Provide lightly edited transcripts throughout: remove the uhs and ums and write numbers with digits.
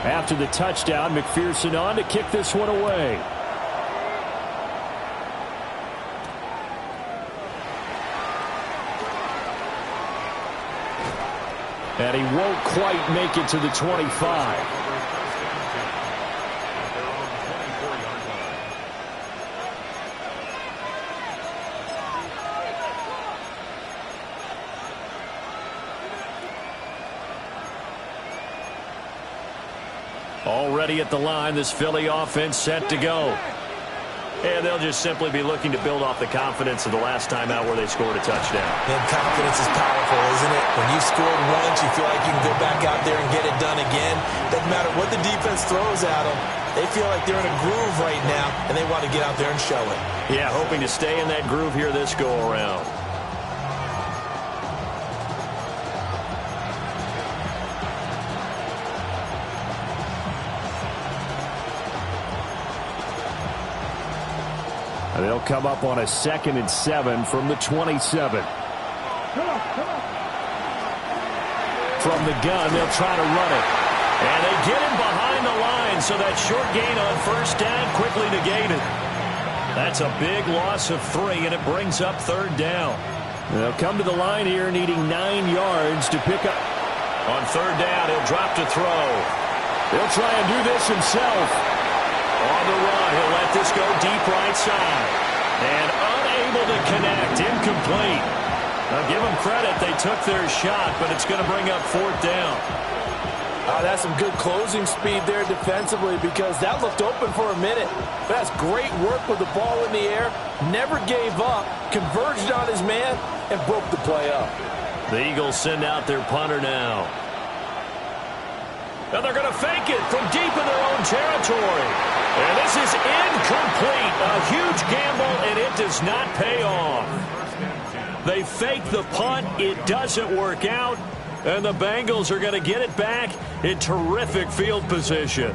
After the touchdown, McPherson on to kick this one away. And he won't quite make it to the 25. Already at the line, this Philly offense set to go. And they'll just simply be looking to build off the confidence of the last time out where they scored a touchdown. And confidence is powerful, isn't it? When you've scored once, you feel like you can go back out there and get it done again. Doesn't matter what the defense throws at them. They feel like they're in a groove right now, and they want to get out there and show it. Yeah, hoping to stay in that groove here this go-around. They'll come up on a 2nd and 7 from the 27. From the gun, they'll try to run it. And they get him behind the line, so that short gain on first down quickly negated. That's a big loss of 3, and it brings up 3rd down. They'll come to the line here needing 9 yards to pick up. On 3rd down, he'll drop to throw. He'll try and do this himself. On the run, he'll let this go deep right side. And unable to connect, incomplete. Now give them credit, they took their shot, but it's going to bring up 4th down. That's some good closing speed there defensively, because that looked open for a minute. But that's great work with the ball in the air. Never gave up, converged on his man, and broke the play up. The Eagles send out their punter now. And they're going to fake it from deep in their own territory. And this is incomplete. A huge gamble, and it does not pay off. They fake the punt. It doesn't work out. And the Bengals are going to get it back in terrific field position.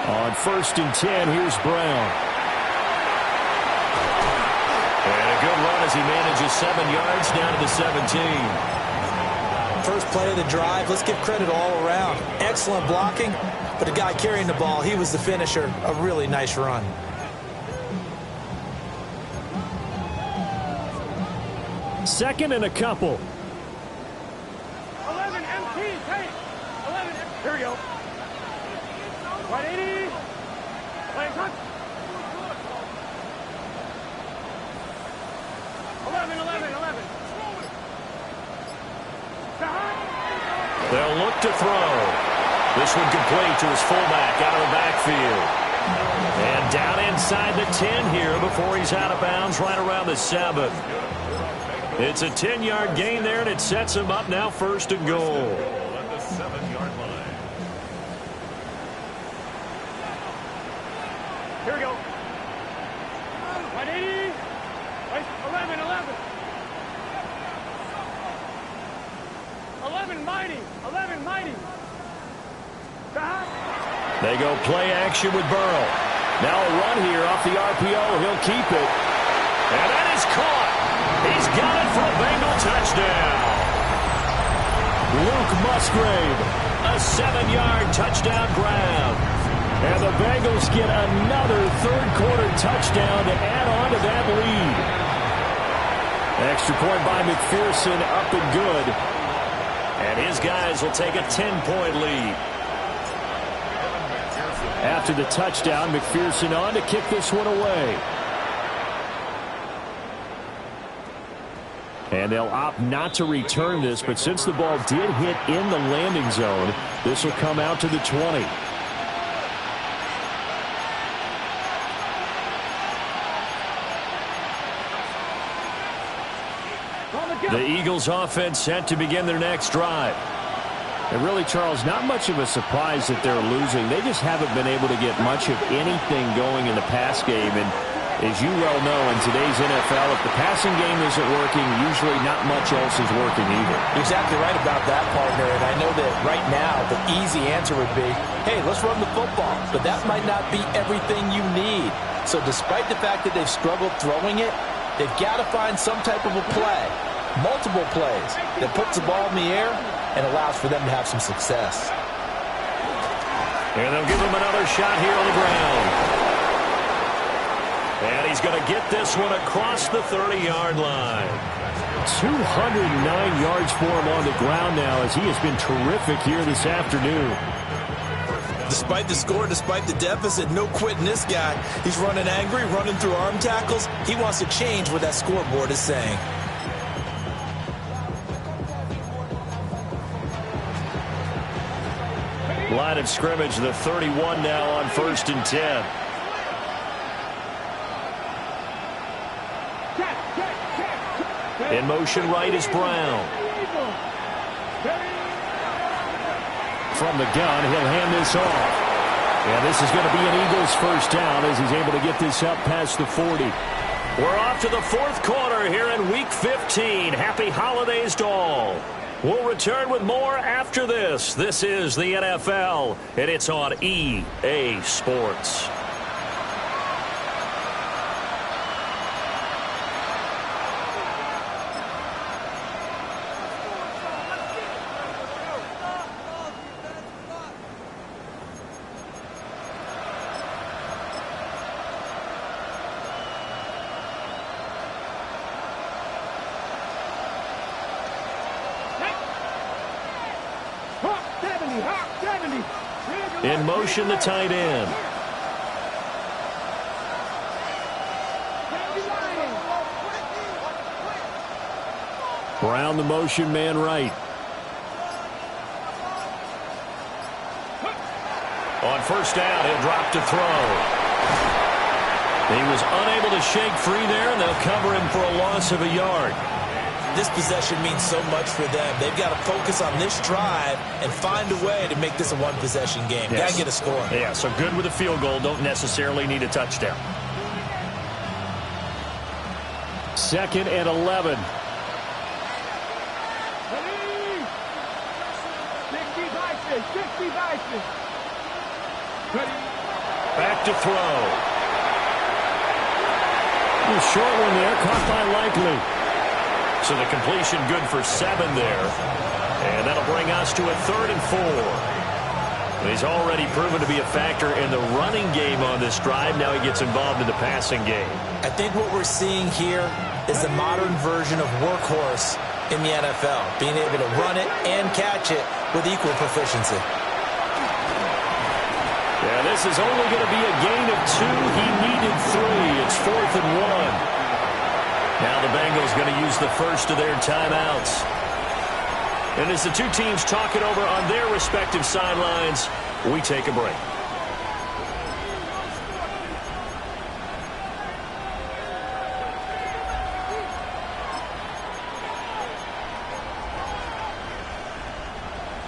On 1st and 10, here's Brown. And a good run as he manages 7 yards down to the 17. First play of the drive, let's give credit all around. Excellent blocking, but the guy carrying the ball, he was the finisher. A really nice run. Second and a couple. 11 MT, take. 11, here we go. 180. Playing touch. 11. They'll look to throw. This one complete to his fullback out of the backfield. And down inside the 10 here before he's out of bounds right around the 7. It's a 10-yard gain there, and it sets him up now 1st and goal. At the 7-yard line. Here we go. 180. 11. 11 mighty. 11 mighty. They go play action with Burrow. Now a run here off the RPO. He'll keep it. And that is caught. He's got it for a Bengal touchdown. Luke Musgrave, a 7-yard touchdown grab. And the Bengals get another third-quarter touchdown to add on to that lead. Extra point by McPherson, up and good. And his guys will take a 10-point lead. After the touchdown, McPherson on to kick this one away. And they'll opt not to return this, but since the ball did hit in the landing zone, this will come out to the 20. The Eagles offense set to begin their next drive. And really, Charles, not much of a surprise that they're losing. They just haven't been able to get much of anything going in the pass game. And As you well know, in today's NFL, if the passing game isn't working, usually not much else is working either. You're exactly right about that, partner. And I know that right now the easy answer would be, hey, let's run the football. But that might not be everything you need. So despite the fact that they've struggled throwing it, they've got to find some type of a play, multiple plays, that puts the ball in the air and allows for them to have some success. And they'll give him another shot here on the ground. And he's going to get this one across the 30-yard line. 209 yards for him on the ground now, as he has been terrific here this afternoon. Despite the score, despite the deficit, no quitting this guy. He's running angry, running through arm tackles. He wants to change what that scoreboard is saying. Line of scrimmage, the 31 now on 1st and 10. In motion right is Brown. From the gun, he'll hand this off. And this is going to be an Eagles first down as he's able to get this up past the 40. We're off to the 4th quarter here in Week 15. Happy holidays to all. We'll return with more after this. This is the NFL, and it's on EA Sports. In motion, the tight end. Brown, the motion man right. On first down, he'll drop to throw. He was unable to shake free there, and they'll cover him for a loss of a yard. This possession means so much for them. They've got to focus on this drive and find a way to make this a one-possession game. Yes. Got to get a score. Yeah, so good with a field goal. Don't necessarily need a touchdown. 2nd and 11. Back to throw. A short one there, caught by Likely. So the completion good for 7 there. And that'll bring us to a 3rd and 4. He's already proven to be a factor in the running game on this drive. Now he gets involved in the passing game. I think what we're seeing here is the modern version of workhorse in the NFL, being able to run it and catch it with equal proficiency. Yeah, this is only going to be a gain of 2. He needed 3. It's 4th and 1. Now the Bengals going to use the first of their timeouts. And as the two teams talk it over on their respective sidelines, we take a break.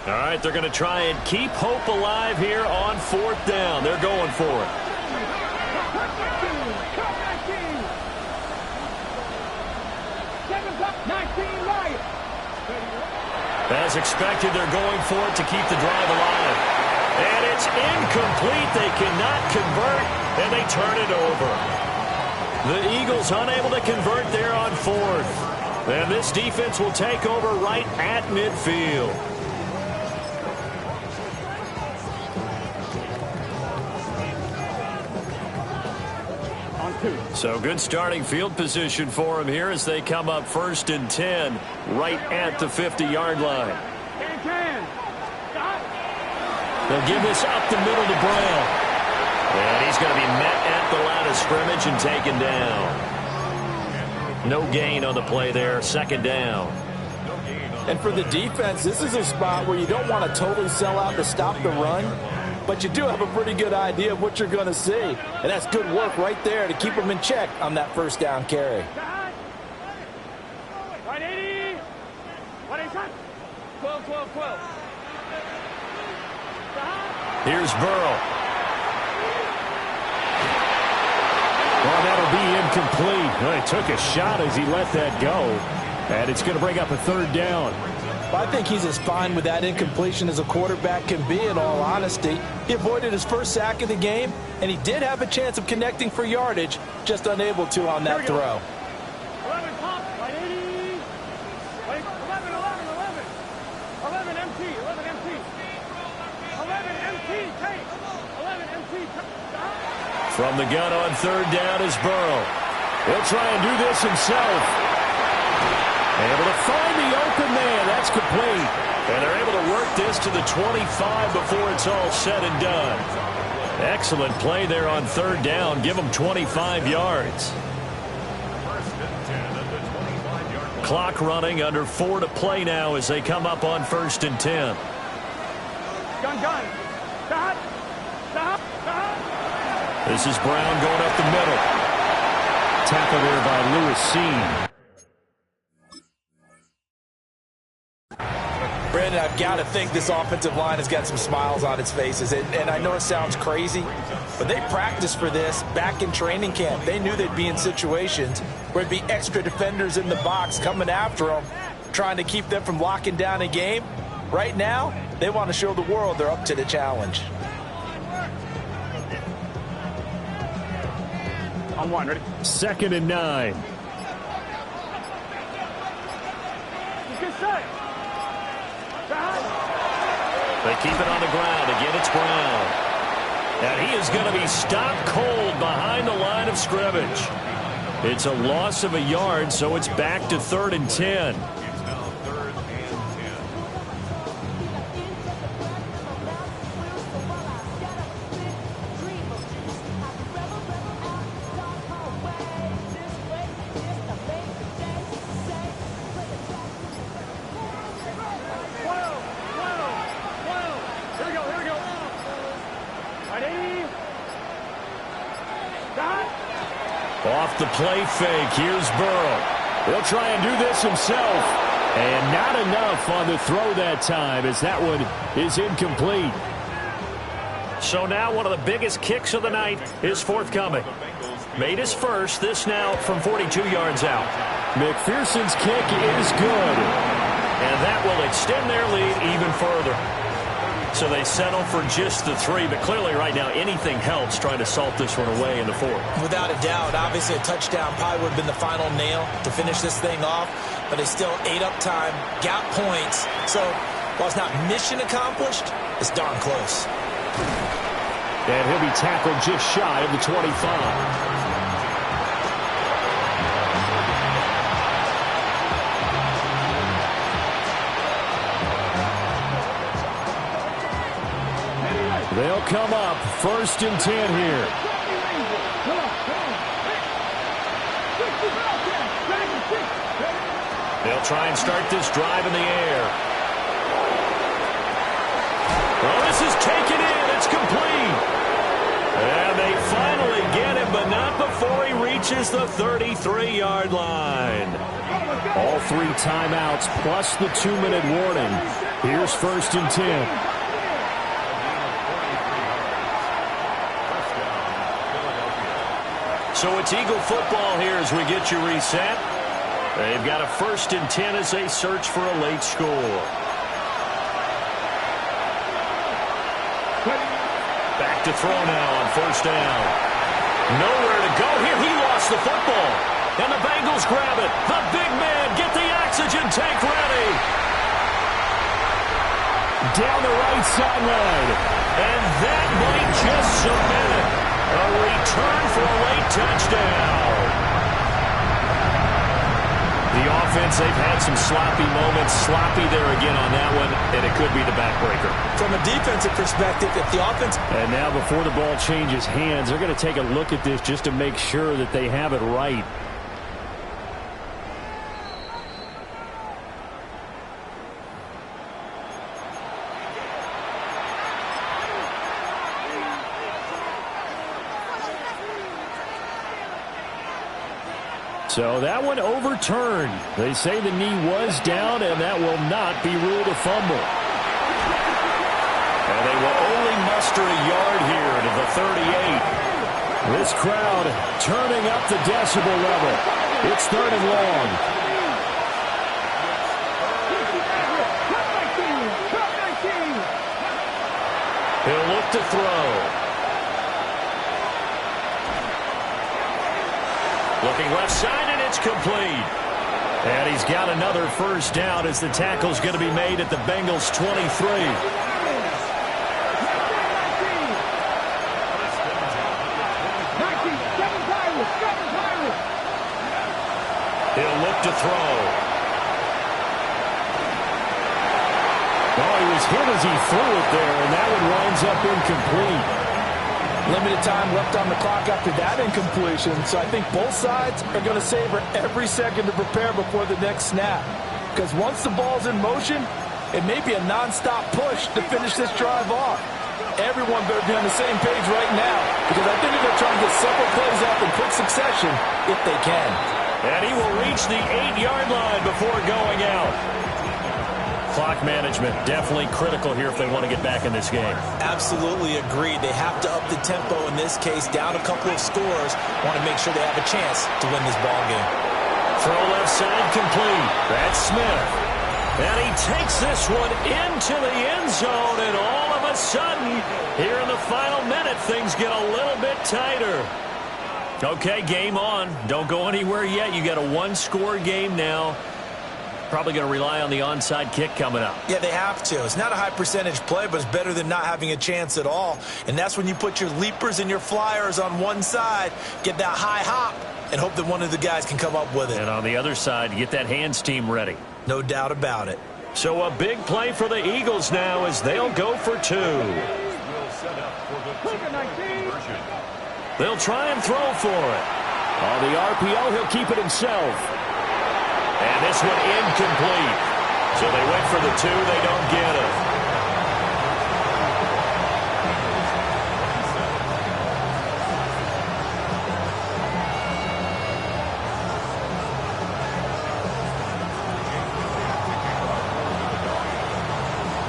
All right, they're going to try and keep hope alive here on 4th down. They're going for it. As expected, they're going for it to keep the drive alive. And it's incomplete. They cannot convert, and they turn it over. The Eagles unable to convert there on 4th. And this defense will take over right at midfield. So good starting field position for him here as they come up 1st and 10 right at the 50-yard line. They'll give this up the middle to Brown. And he's going to be met at the line of scrimmage and taken down. No gain on the play there, 2nd down. And for the defense, this is a spot where you don't want to totally sell out to stop the run, but you do have a pretty good idea of what you're going to see. And that's good work right there to keep them in check on that 1st down carry. Here's Burrow. Oh, that'll be incomplete. Well, he took a shot as he let that go. And it's going to bring up a third down. I think he's as fine with that incompletion as a quarterback can be, in all honesty. He avoided his first sack of the game, and he did have a chance of connecting for yardage, just unable to on that throw. 11 pop, right 80. Wait, 11, 11, 11. 11 MT, 11 MT. 11 MT, take. 11 MT, From the gun on third down is Burrow. He'll try and do this himself. Able to find the open man. That's complete. And they're able to work this to the 25 before it's all said and done. Excellent play there on third down. Give them 25 yards. Clock running, under 4 to play now as they come up on 1st and 10. gun. Stop. This is Brown going up the middle. Tackle there by Lewis Cine. Brandon, I've got to think this offensive line has got some smiles on its faces. And I know it sounds crazy, but they practiced for this back in training camp. They knew they'd be in situations where there'd be extra defenders in the box coming after them, trying to keep them from locking down a game. Right now, they want to show the world they're up to the challenge. On one, ready? 2nd and 9. Get set. They keep it on the ground. Again, it's Brown. And he is going to be stopped cold behind the line of scrimmage. It's a loss of a yard, so it's back to 3rd and 10. Off the play fake, here's Burrow. He'll try and do this himself. And not enough on the throw that time, as that one is incomplete. So now one of the biggest kicks of the night is forthcoming. Made his first, this now from 42 yards out. McPherson's kick is good. And that will extend their lead even further. So they settle for just the 3, but clearly right now anything helps trying to salt this one away in the 4th. Without a doubt, obviously a touchdown probably would have been the final nail to finish this thing off, but they still ate up time, got points. So while it's not mission accomplished, it's darn close. And he'll be tackled just shy of the 25. They'll come up 1st and 10 here. They'll try and start this drive in the air. Well, this is taken in. It's complete. And they finally get him, but not before he reaches the 33-yard line. All 3 timeouts plus the 2-minute warning. Here's 1st and 10. So it's Eagle football here as we get you reset. They've got a 1st and 10 as they search for a late score. Back to throw now on 1st down. Nowhere to go here. He lost the football. And the Bengals grab it. The big man, get the oxygen tank ready. Down the right sideline. And that might just cement it. A return for a late touchdown. The offense, they've had some sloppy moments. Sloppy there again on that one, and it could be the backbreaker. From a defensive perspective, if the offense... And now before the ball changes hands, they're going to take a look at this just to make sure that they have it right. So that one overturned. They say the knee was down, and that will not be ruled a fumble. And they will only muster a yard here to the 38. This crowd turning up the decibel level. It's 3rd and long. He'll look to throw. Looking left side, and it's complete. And he's got another first down as the tackle's going to be made at the Bengals' 23. He'll look to throw. Oh, he was hit as he threw it there, and that one winds up incomplete. Limited time left on the clock after that incompletion, so I think both sides are going to savor every second to prepare before the next snap. Because once the ball's in motion, it may be a non-stop push to finish this drive off. Everyone better be on the same page right now, because I think they're going to try to get several plays off in quick succession if they can. And he will reach the 8-yard line before going out. Clock management definitely critical here if they want to get back in this game. Absolutely agreed. They have to up the tempo in this case, down a couple of scores. Want to make sure they have a chance to win this ball game. Throw left side complete. That's Smith. And he takes this one into the end zone, and all of a sudden, here in the final minute, things get a little bit tighter. Okay, game on. Don't go anywhere yet. You got a one-score game now. Probably going to rely on the onside kick coming up. Yeah, they have to. It's not a high percentage play, but it's better than not having a chance at all. And that's when you put your leapers and your flyers on one side, get that high hop, and hope that one of the guys can come up with it. And on the other side, get that hands team ready. No doubt about it. So a big play for the Eagles now as they'll go for 2. They'll try and throw for it. On the RPO, he'll keep it himself. And this one incomplete. So they went for the 2. They don't get it.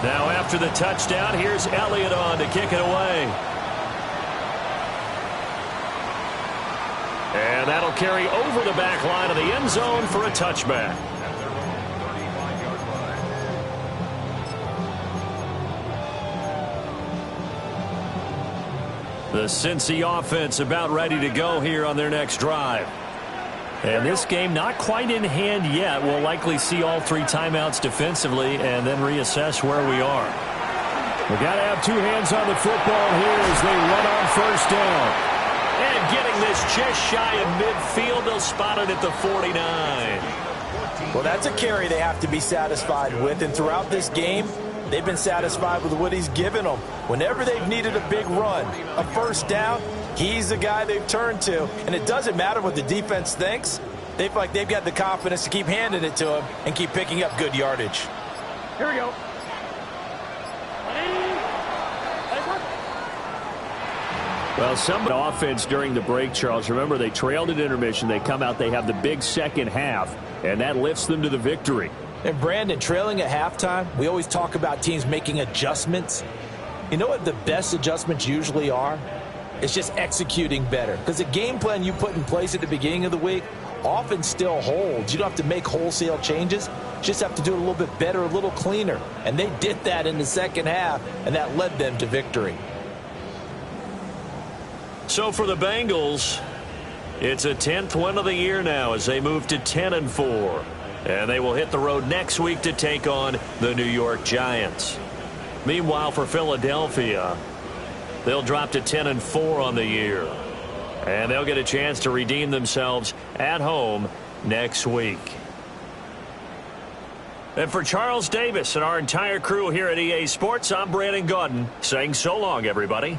Now after the touchdown, here's Elliott on to kick it away. And that'll carry over the back line of the end zone for a touchback. The Cincy offense about ready to go here on their next drive. And this game not quite in hand yet. We'll likely see all 3 timeouts defensively and then reassess where we are. We've got to have 2 hands on the football here as they run on first down. And getting this just shy of midfield, they'll spot it at the 49. Well, that's a carry they have to be satisfied with. And throughout this game, they've been satisfied with what he's given them. Whenever they've needed a big run, a first down, he's the guy they've turned to. And it doesn't matter what the defense thinks. They feel like they've got the confidence to keep handing it to him and keep picking up good yardage. Here we go. Well, some offense during the break, Charles. Remember, they trailed at intermission. They come out, they have the big second half, and that lifts them to the victory. And, Brandon, trailing at halftime, we always talk about teams making adjustments. You know what the best adjustments usually are? It's just executing better. Because the game plan you put in place at the beginning of the week often still holds. You don't have to make wholesale changes. You just have to do it a little bit better, a little cleaner. And they did that in the second half, and that led them to victory. So for the Bengals, it's a 10th win of the year now as they move to 10-4. And they will hit the road next week to take on the New York Giants. Meanwhile, for Philadelphia, they'll drop to 10-4 on the year. And they'll get a chance to redeem themselves at home next week. And for Charles Davis and our entire crew here at EA Sports, I'm Brandon Gaudin saying so long, everybody.